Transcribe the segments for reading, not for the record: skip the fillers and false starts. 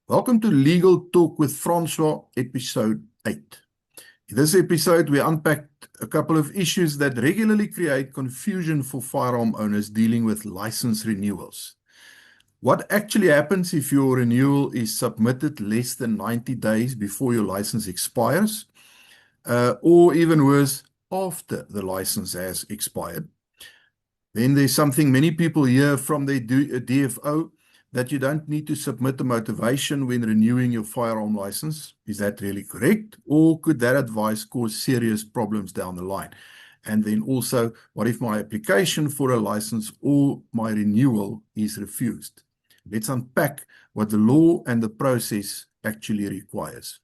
Welcome to Legal Talk with Francois, episode 8. In this episode, we unpacked a couple of issues that regularly create confusion for firearm owners dealing with license renewals. What actually happens if your renewal is submitted less than 90 days before your license expires, or even worse, after the license has expired? Then there's something many people hear from their DFO, that you don't need to submit a motivation when renewing your firearm license. Is that really correct? Or could that advice cause serious problems down the line? And then also, what if my application for a license or my renewal is refused? Let's unpack what the law and the process actually requires.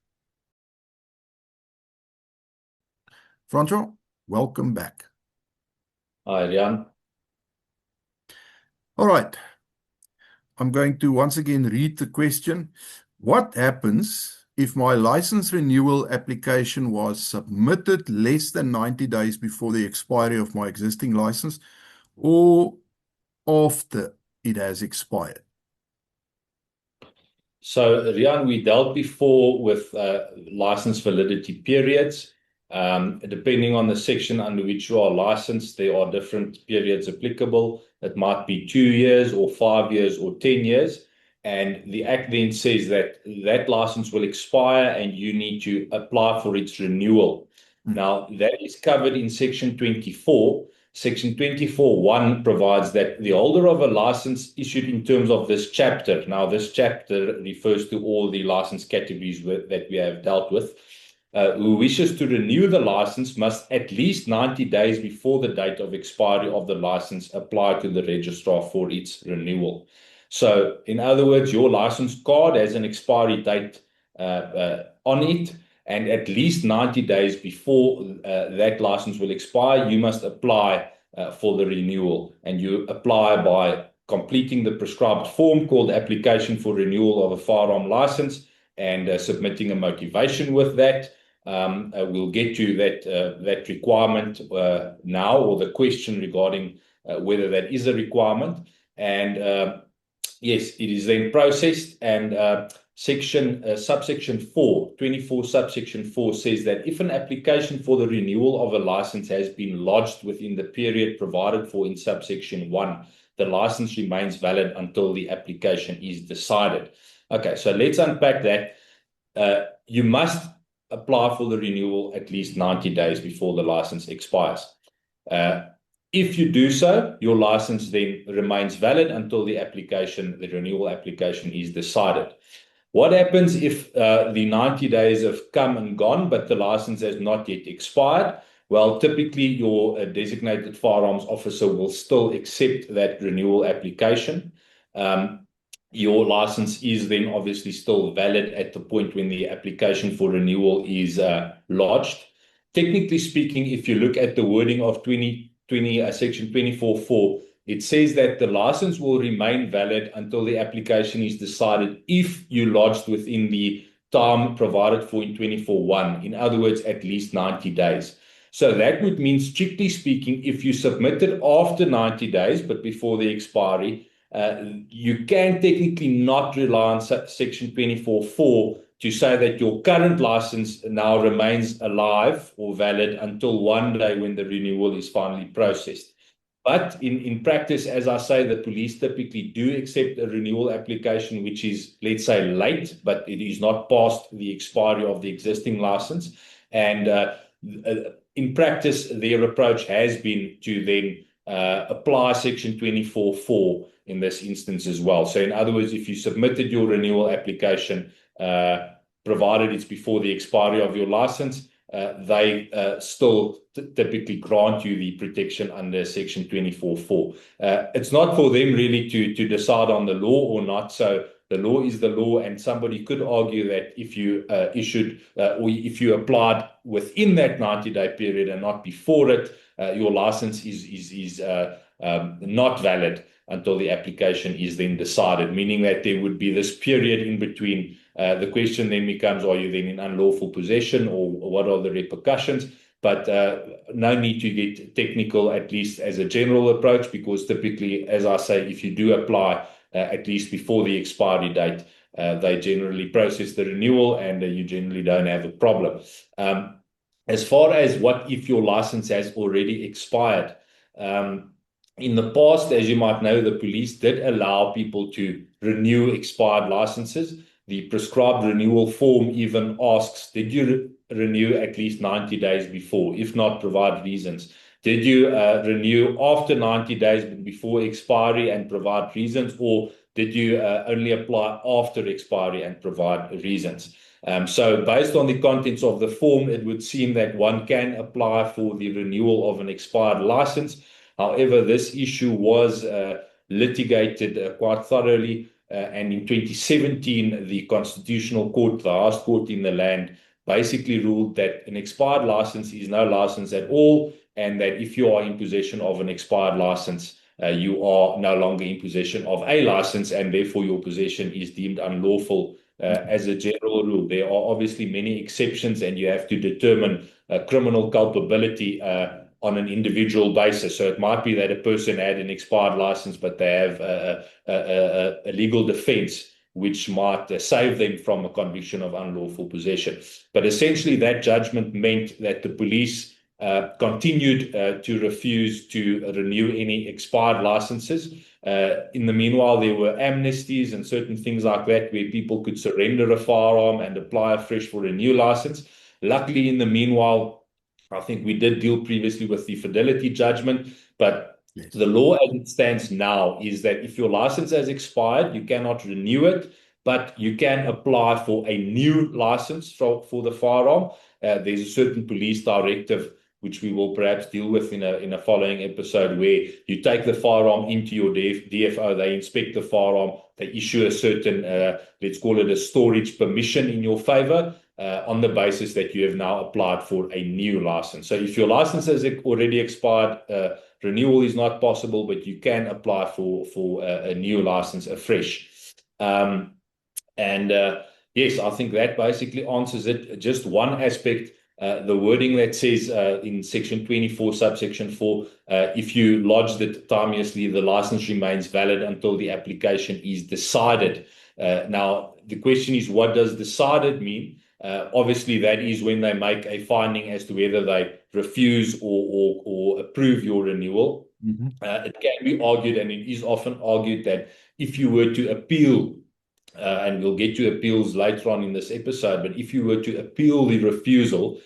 Francois, welcome back. Hi, Rian. All right. I'm going to once again read the question. What happens if my license renewal application was submitted less than 90 days before the expiry of my existing license or after it has expired? So, Rian, we dealt before with license validity periods. Depending on the section under which you are licensed, there are different periods applicable. It might be 2 years or 5 years or 10 years. And the Act then says that that license will expire and you need to apply for its renewal. Now, that is covered in Section 24. Section 24(1) provides that the holder of a license issued in terms of this chapter, now this chapter refers to all the license categories that we have dealt with, who wishes to renew the license must at least 90 days before the date of expiry of the license apply to the registrar for its renewal. So, in other words, your license card has an expiry date on it, and at least 90 days before that license will expire, you must apply for the renewal. And you apply by completing the prescribed form called Application for Renewal of a Firearm License and submitting a motivation with that. We'll get to that requirement now, or the question regarding whether that is a requirement. And yes, it is then processed, and subsection 4, 24 subsection 4 says that if an application for the renewal of a license has been lodged within the period provided for in subsection 1, the license remains valid until the application is decided. Okay, so let's unpack that. You must apply for the renewal at least 90 days before the license expires. If you do so, your license then remains valid until the renewal application is decided. What happens if the 90 days have come and gone, but the license has not yet expired? Well, typically your designated firearms officer will still accept that renewal application. Your license is then obviously still valid at the point when the application for renewal is lodged. Technically speaking, if you look at the wording of Section 24(4), it says that the license will remain valid until the application is decided if you lodged within the time provided for in 24(1). In other words, at least 90 days. So that would mean, strictly speaking, if you submitted after 90 days, but before the expiry, you can technically not rely on Section 24(4) to say that your current license now remains alive or valid until one day when the renewal is finally processed. But in practice, as I say, the police typically do accept a renewal application which is, let's say, late, but it is not past the expiry of the existing license. And in practice, their approach has been to then apply Section 24(4) in this instance as well. So in other words, if you submitted your renewal application, provided it's before the expiry of your license, they still typically grant you the protection under Section 24(4). It's not for them really to decide on the law or not. So the law is the law, and somebody could argue that if you issued or if you applied within that 90-day period and not before it, your license is not valid until the application is then decided, meaning that there would be this period in between. The question then becomes, are you then in unlawful possession, or what are the repercussions? But no need to get technical, at least as a general approach, because typically, as I say, if you do apply at least before the expiry date, they generally process the renewal, and you generally don't have a problem. As far as what if your license has already expired, in the past, as you might know, the police did allow people to renew expired licenses. The prescribed renewal form even asks, did you renew at least 90 days before? If not, provide reasons. Did you renew after 90 days but before expiry and provide reasons, or did you only apply after expiry and provide reasons? So based on the contents of the form, it would seem that one can apply for the renewal of an expired license. However, this issue was litigated quite thoroughly, and in 2017, the Constitutional Court, the highest court in the land, basically ruled that an expired license is no license at all, and that if you are in possession of an expired license, you are no longer in possession of a license, and therefore your possession is deemed unlawful. As a general rule, there are obviously many exceptions, and you have to determine criminal culpability on an individual basis. So it might be that a person had an expired license, but they have a legal defense which might save them from a conviction of unlawful possession. But essentially, that judgment meant that the police continued to refuse to renew any expired licenses. In the meanwhile, there were amnesties and certain things like that where people could surrender a firearm and apply afresh for a new license. Luckily, in the meanwhile, I think we did deal previously with the fidelity judgment, but Yes. the law as it stands now is that if your license has expired, you cannot renew it, but you can apply for a new license for the firearm. There's a certain police directive which we will perhaps deal with in a following episode, where you take the firearm into your DFO, they inspect the firearm, they issue a certain, let's call it a storage permission in your favor, on the basis that you have now applied for a new license. So if your license has already expired, renewal is not possible, but you can apply for a new license afresh. Yes, I think that basically answers it. Just one aspect, the wording that says in section 24, subsection 4, if you lodged it timeously, the license remains valid until the application is decided. Now, the question is, what does decided mean? Obviously, that is when they make a finding as to whether they refuse or approve your renewal. It can be argued, and it is often argued, that if you were to appeal, and we'll get to appeals later on in this episode, but if you were to appeal the refusal,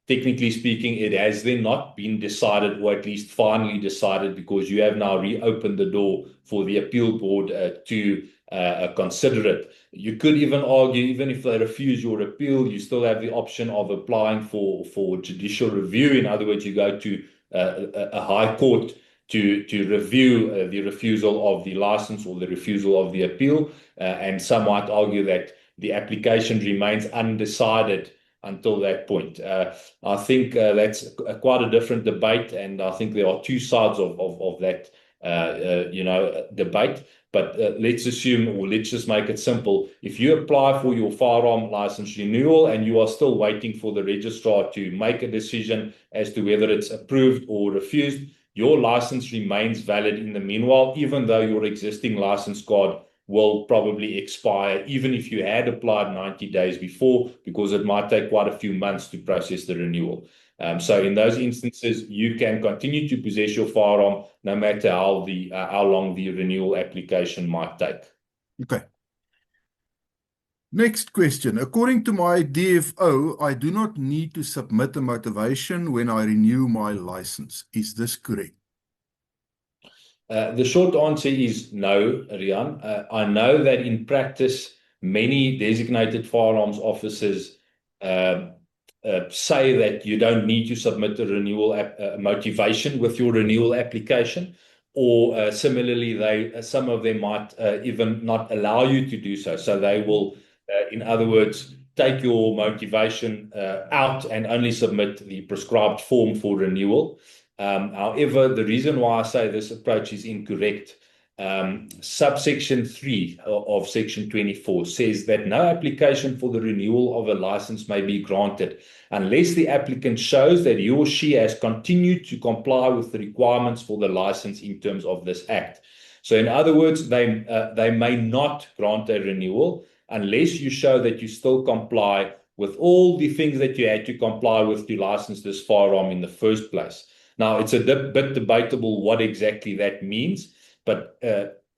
technically speaking, it has then not been decided, or at least finally decided, because you have now reopened the door for the appeal board to consider it. You could even argue, even if they refuse your appeal, you still have the option of applying for judicial review. In other words, you go to a high court to review the refusal of the license or the refusal of the appeal. And some might argue that the application remains undecided until that point. I think that's quite a different debate, and I think there are two sides of that debate. But let's assume, or let's just make it simple. If you apply for your firearm license renewal and you are still waiting for the registrar to make a decision as to whether it's approved or refused, your license remains valid in the meanwhile, even though your existing license card will probably expire, even if you had applied 90 days before, because it might take quite a few months to process the renewal. So in those instances, you can continue to possess your firearm no matter how long the renewal application might take. Okay. Next question. According to my DFO, I do not need to submit a motivation when I renew my license. Is this correct? The short answer is no, Rian. I know that in practice, many designated firearms officers say that you don't need to submit a renewal motivation with your renewal application, or similarly, some of them might even not allow you to do so. So they will, in other words, take your motivation out and only submit the prescribed form for renewal. However, the reason why I say this approach is incorrect, subsection 3 of section 24 says that no application for the renewal of a license may be granted unless the applicant shows that he or she has continued to comply with the requirements for the license in terms of this act. So in other words, they may not grant a renewal unless you show that you still comply with all the things that you had to comply with to license this firearm in the first place. Now, it's a bit debatable what exactly that means, but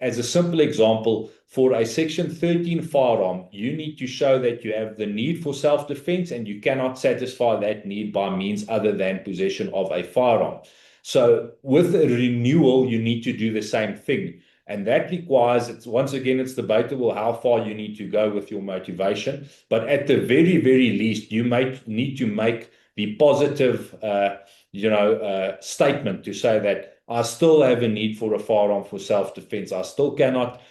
as a simple example, for a Section 13 firearm, you need to show that you have the need for self-defense and you cannot satisfy that need by means other than possession of a firearm. So with a renewal, you need to do the same thing. And that requires, once again, it's debatable how far you need to go with your motivation. But at the very, very least, you might need to make the positive, statement to say that I still have a need for a firearm for self-defense. I still cannot,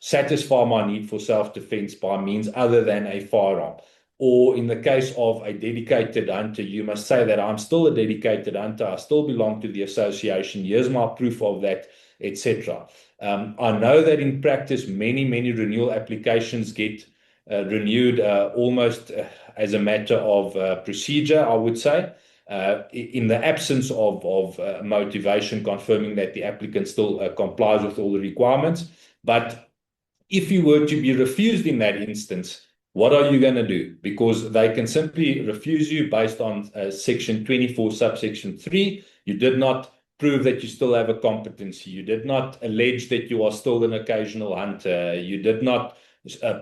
satisfy my need for self-defense by means other than a firearm. Or in the case of a dedicated hunter, you must say that I'm still a dedicated hunter. I still belong to the association. Here's my proof of that, etc. I know that in practice, many renewal applications get renewed almost as a matter of procedure, I would say, in the absence of motivation confirming that the applicant still complies with all the requirements. But if you were to be refused in that instance, what are you going to do? Because they can simply refuse you based on Section 24, subsection 3. You did not prove that you still have a competency. You did not allege that you are still an occasional hunter. You did not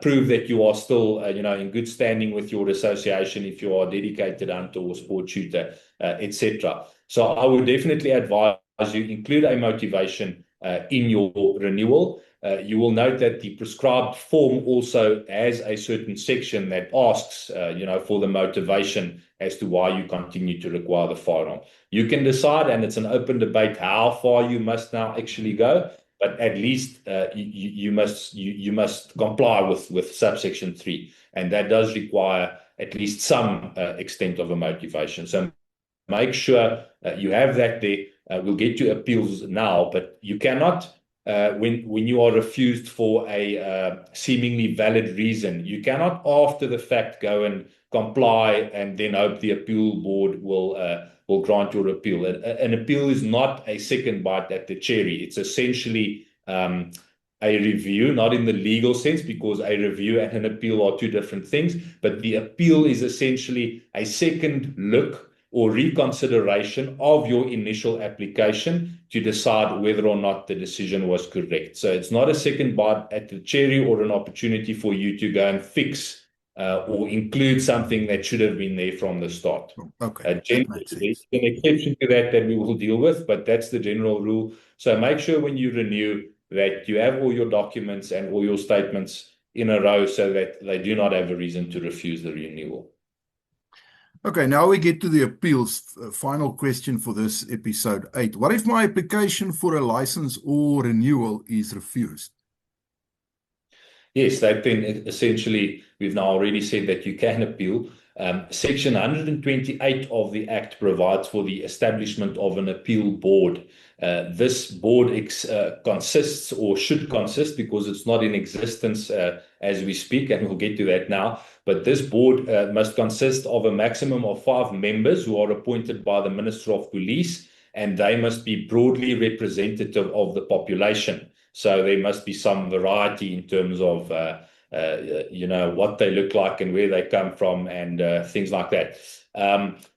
prove that you are still, in good standing with your association if you are a dedicated hunter or sport shooter, etc. So I would definitely advise you include a motivation in your renewal. You will note that the prescribed form also has a certain section that asks, for the motivation as to why you continue to require the firearm. You can decide, and it's an open debate, how far you must now actually go. But at least you must comply with subsection 3, and that does require at least some extent of a motivation. So make sure you have that there. We'll get to appeals now, but you cannot, when you are refused for a seemingly valid reason, you cannot after the fact go and comply and then hope the appeal board will grant your appeal. An appeal is not a second bite at the cherry. It's essentially a review, not in the legal sense, because a review and an appeal are two different things. But the appeal is essentially a second look or reconsideration of your initial application to decide whether or not the decision was correct. So it's not a second bite at the cherry or an opportunity for you to go and fix or include something that should have been there from the start. Okay, generally, there's an exception to that we will deal with, but that's the general rule. So make sure when you renew that you have all your documents and all your statements in a row so that they do not have a reason to refuse the renewal. Okay, now we get to the appeals. Final question for this episode 8. What if my application for a license or renewal is refused? Yes, that then essentially, we've now already said that you can appeal. Section 128 of the Act provides for the establishment of an appeal board. This board consists, or should consist, because it's not in existence as we speak, and we'll get to that now. But this board must consist of a maximum of 5 members who are appointed by the Minister of Police, and they must be broadly representative of the population. So there must be some variety in terms of what they look like and where they come from and things like that.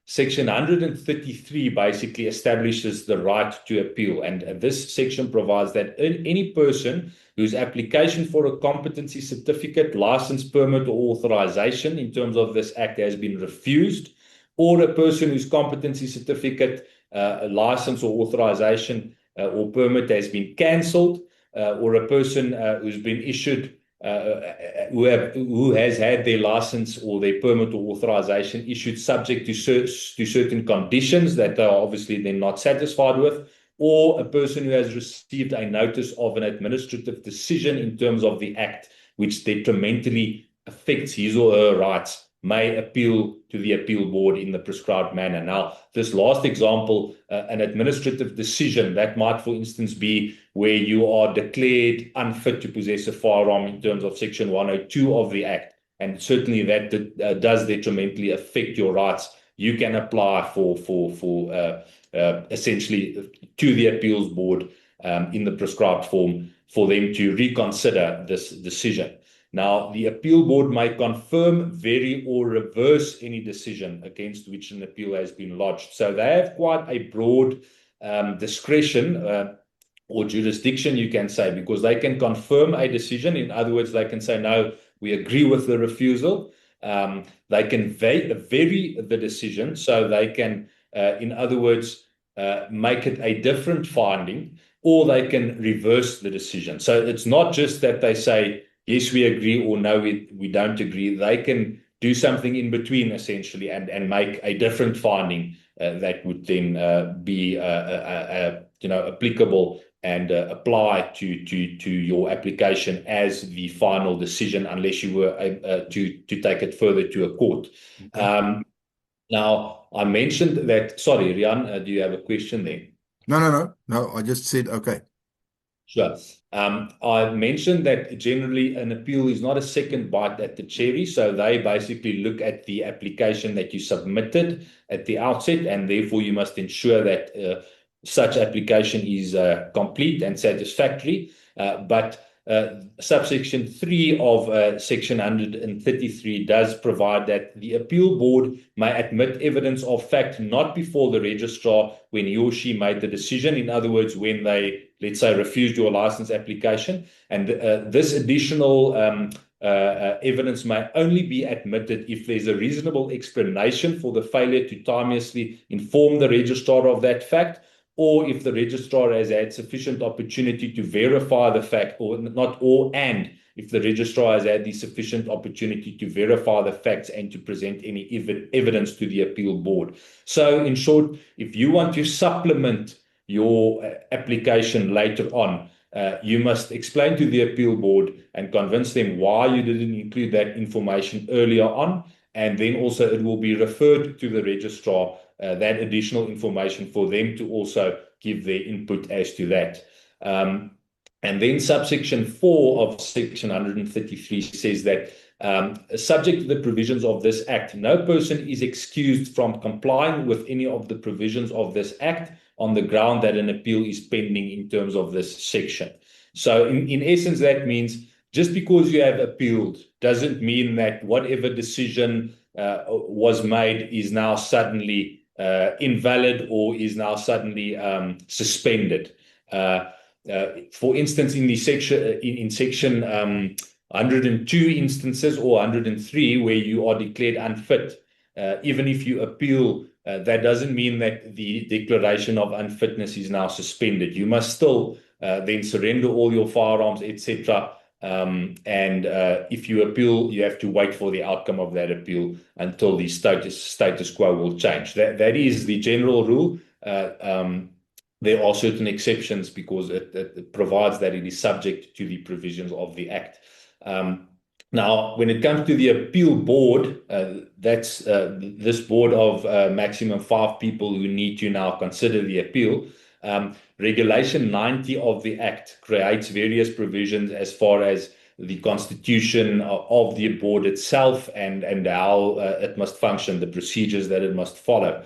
Section 133 basically establishes the right to appeal. And this section provides that any person whose application for a competency certificate, license, permit, or authorization in terms of this act has been refused, or a person whose competency certificate, license, or authorization or permit has been cancelled, or a person who's been issued who has had their license or their permit or authorization issued subject to certain conditions that they are obviously then not satisfied with, or a person who has received a notice of an administrative decision in terms of the Act which detrimentally affects his or her rights, may appeal to the appeal board in the prescribed manner. Now, this last example, an administrative decision, that might, for instance, be where you are declared unfit to possess a firearm in terms of Section 102 of the Act, and certainly that does detrimentally affect your rights. You can apply for essentially to the appeals board in the prescribed form for them to reconsider this decision. Now, the appeal board may confirm, vary, or reverse any decision against which an appeal has been lodged. So they have quite a broad discretion or jurisdiction, you can say, because they can confirm a decision. In other words, they can say, no, we agree with the refusal. They can vary the decision, so they can, in other words, make it a different finding, or they can reverse the decision. So it's not just that they say, yes, we agree, or no, we don't agree. They can do something in between, essentially, and make a different finding that would then be applicable and apply to your application as the final decision, unless you were to take it further to a court. Okay. Now, I mentioned that. Sorry, Riaan, do you have a question there? No. I just said okay. Sure. I mentioned that generally an appeal is not a second bite at the cherry. So they basically look at the application that you submitted at the outset, and therefore you must ensure that such application is complete and satisfactory. But subsection 3 of section 133 does provide that the appeal board may admit evidence of fact not before the registrar when he or she made the decision. In other words, when they, let's say, refused your license application. And this additional evidence may only be admitted if there's a reasonable explanation for the failure to timeously inform the registrar of that fact, or if the registrar has had sufficient opportunity to verify the fact, and if the registrar has had the sufficient opportunity to verify the facts and to present any evidence to the appeal board. So in short, if you want to supplement your application later on, you must explain to the appeal board and convince them why you didn't include that information earlier on. And then also it will be referred to the registrar, that additional information, for them to also give their input as to that. And then subsection 4 of section 133 says that subject to the provisions of this act, no person is excused from complying with any of the provisions of this act on the ground that an appeal is pending in terms of this section. So in essence, that means just because you have appealed doesn't mean that whatever decision was made is now suddenly invalid or is now suddenly suspended. For instance, in the section 102 instances or 103 where you are declared unfit, even if you appeal, that doesn't mean that the declaration of unfitness is now suspended. You must still then surrender all your firearms, etc. And if you appeal, you have to wait for the outcome of that appeal until the status quo will change. That is the general rule. There are certain exceptions because it provides that it is subject to the provisions of the Act. Now, when it comes to the appeal board, that's this board of maximum 5 people who need to now consider the appeal. Regulation 90 of the Act creates various provisions as far as the constitution of the board itself and how it must function, the procedures that it must follow.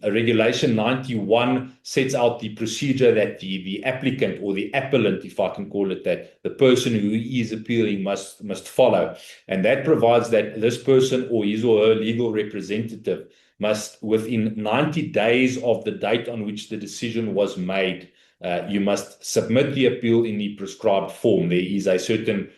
Regulation 91 sets out the procedure that the applicant or the appellant, if I can call it that, the person who is appealing must follow. And that provides that this person or his or her legal representative must, within 90 days of the date on which the decision was made, you must submit the appeal in the prescribed form. There is a certain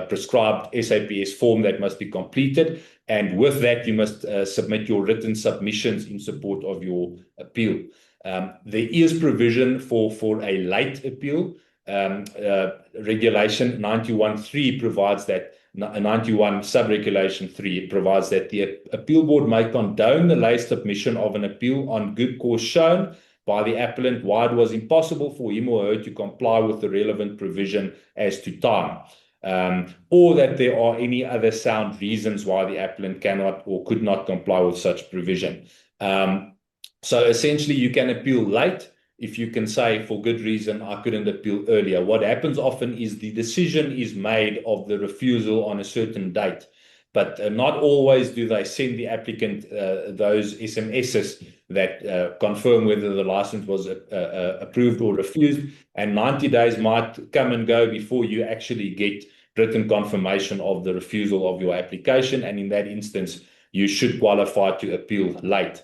prescribed SAPS form that must be completed, and with that you must submit your written submissions in support of your appeal. There is provision for a late appeal. Regulation 91.3 provides that, 91 sub-regulation 3 provides that the appeal board may condone the late submission of an appeal on good cause shown by the appellant why it was impossible for him or her to comply with the relevant provision as to time. Or that there are any other sound reasons why the appellant cannot or could not comply with such provision. So essentially you can appeal late if you can say, for good reason, I couldn't appeal earlier. What happens often is the decision is made of the refusal on a certain date, but not always do they send the applicant those SMSs that confirm whether the license was approved or refused. And 90 days might come and go before you actually get written confirmation of the refusal of your application. And in that instance, you should qualify to appeal late.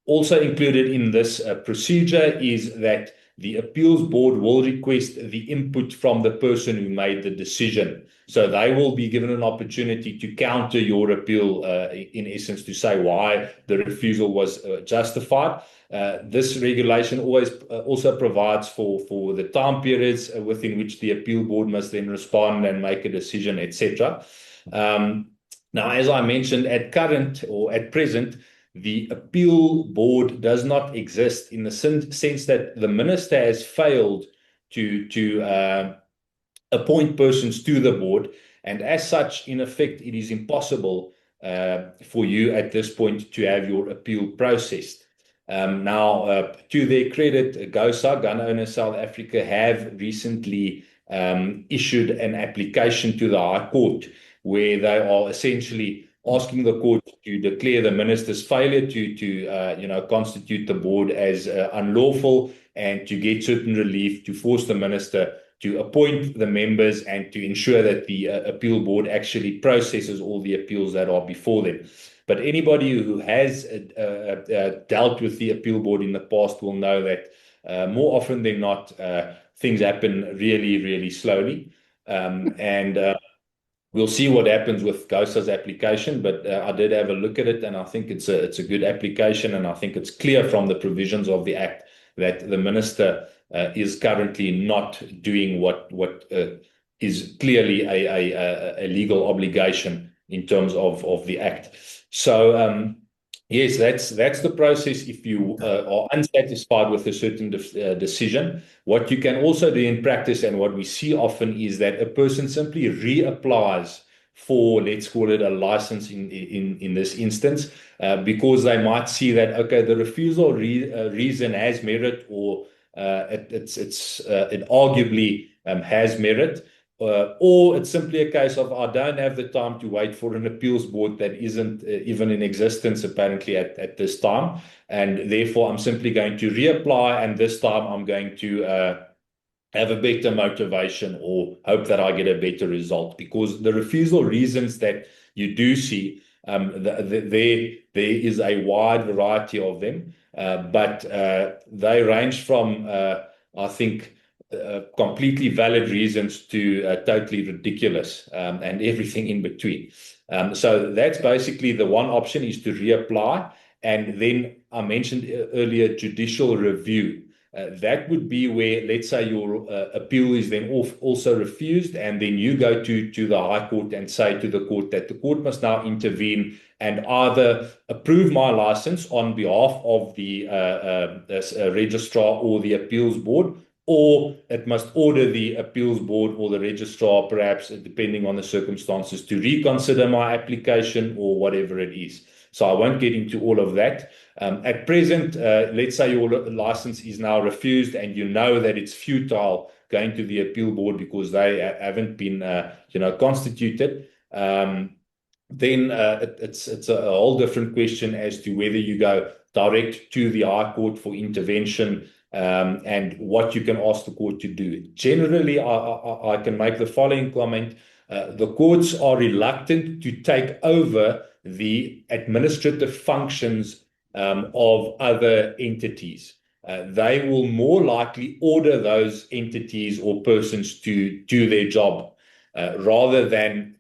Also included in this procedure is that the appeals board will request the input from the person who made the decision. So they will be given an opportunity to counter your appeal, in essence, to say why the refusal was justified. This regulation always also provides for the time periods within which the appeal board must then respond and make a decision, etc. Now, as I mentioned, at present, the appeal board does not exist in the sense that the minister has failed to appoint persons to the board, and as such, in effect, it is impossible for you at this point to have your appeal processed. Now, to their credit, GOSA, Gun Owners South Africa, have recently issued an application to the High Court where they are essentially asking the court to declare the minister's failure to constitute the board as unlawful, and to get certain relief to force the minister to appoint the members and to ensure that the appeal board actually processes all the appeals that are before them. But anybody who has dealt with the appeal board in the past will know that more often than not, things happen really, really slowly. We'll see what happens with GOSA's application, but I did have a look at it, and I think it's a good application, and I think it's clear from the provisions of the Act that the minister is currently not doing what is clearly a legal obligation in terms of the Act. So yes, that's the process if you are unsatisfied with a certain decision. What you can also do in practice, and what we see often, is that a person simply reapplies for, let's call it, a license in this instance, because they might see that, okay, the refusal reason has merit, or it arguably has merit. Or it's simply a case of, I don't have the time to wait for an appeals board that isn't even in existence apparently at this time, and therefore I'm simply going to reapply, and this time I'm going to have a better motivation or hope that I get a better result. Because the refusal reasons that you do see, there is a wide variety of them, but they range from, I think, completely valid reasons to totally ridiculous, and everything in between. So that's basically the one option, is to reapply. And then I mentioned earlier judicial review. That would be where, let's say, your appeal is then also refused, and then you go to the High Court and say to the court that the court must now intervene and either approve my license on behalf of the registrar or the appeals board, or it must order the appeals board or the registrar, perhaps depending on the circumstances, to reconsider my application or whatever it is. So I won't get into all of that. At present, let's say your license is now refused, and you know that it's futile going to the appeal board because they haven't been constituted. Then it's a whole different question as to whether you go direct to the High Court for intervention, and what you can ask the court to do. Generally, I can make the following comment. The courts are reluctant to take over the administrative functions of other entities. They will more likely order those entities or persons to do their job rather than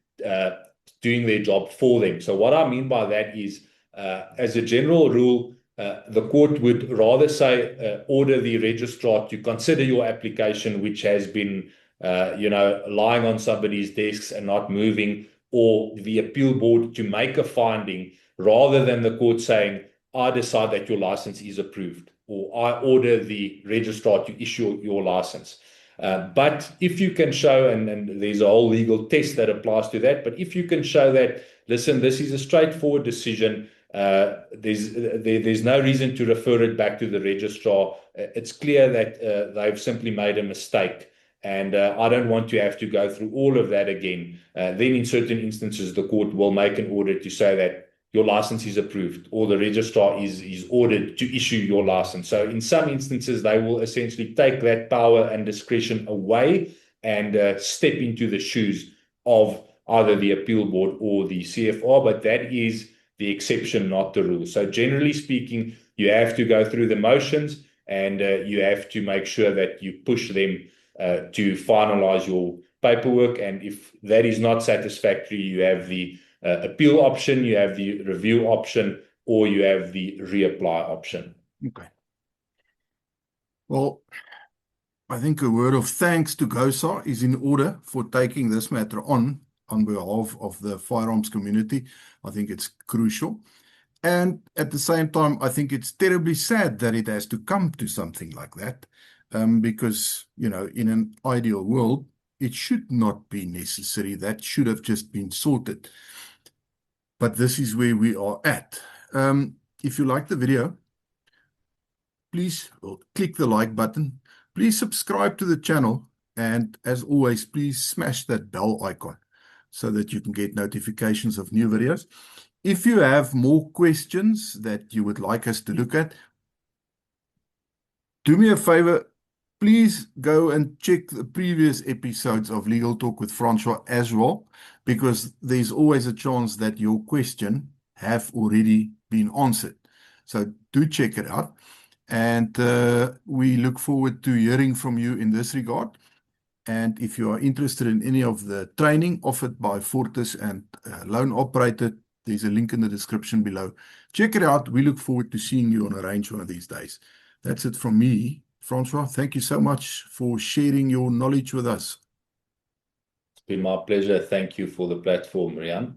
doing their job for them. So what I mean by that is, as a general rule, the court would rather say, order the registrar to consider your application, which has been lying on somebody's desks and not moving, or the appeal board to make a finding, rather than the court saying, I decide that your license is approved, or I order the registrar to issue your license. But if you can show, and there's a whole legal test that applies to that, but if you can show that, listen, this is a straightforward decision, there's no reason to refer it back to the registrar. It's clear that they've simply made a mistake, And I don't want to have to go through all of that again. Then in certain instances, the court will make an order to say that your license is approved, or the registrar is ordered to issue your license. So in some instances, they will essentially take that power and discretion away and step into the shoes of either the appeal board or the CFR, but that is the exception, not the rule. So generally speaking, you have to go through the motions, and you have to make sure that you push them to finalize your paperwork. And if that is not satisfactory, you have the appeal option, you have the review option, or you have the reapply option. Okay. Well, I think a word of thanks to GOSA is in order for taking this matter on behalf of the firearms community. I think it's crucial. And at the same time, I think it's terribly sad that it has to come to something like that, because, in an ideal world, it should not be necessary. That should have just been sorted. But this is where we are at. If you like the video, please click the like button. Please subscribe to the channel. And as always, please smash that bell icon so that you can get notifications of new videos. If you have more questions that you would like us to look at, do me a favor, please go and check the previous episodes of Legal Talk with Francois as well, because there's always a chance that your question have already been answered. So do check it out. And we look forward to hearing from you in this regard. And if you are interested in any of the training offered by Fortis and Loan Operator, there's a link in the description below. Check it out. We look forward to seeing you on a range one of these days. That's it from me, Francois. Thank you so much for sharing your knowledge with us. It's been my pleasure. Thank you for the platform, Riaan.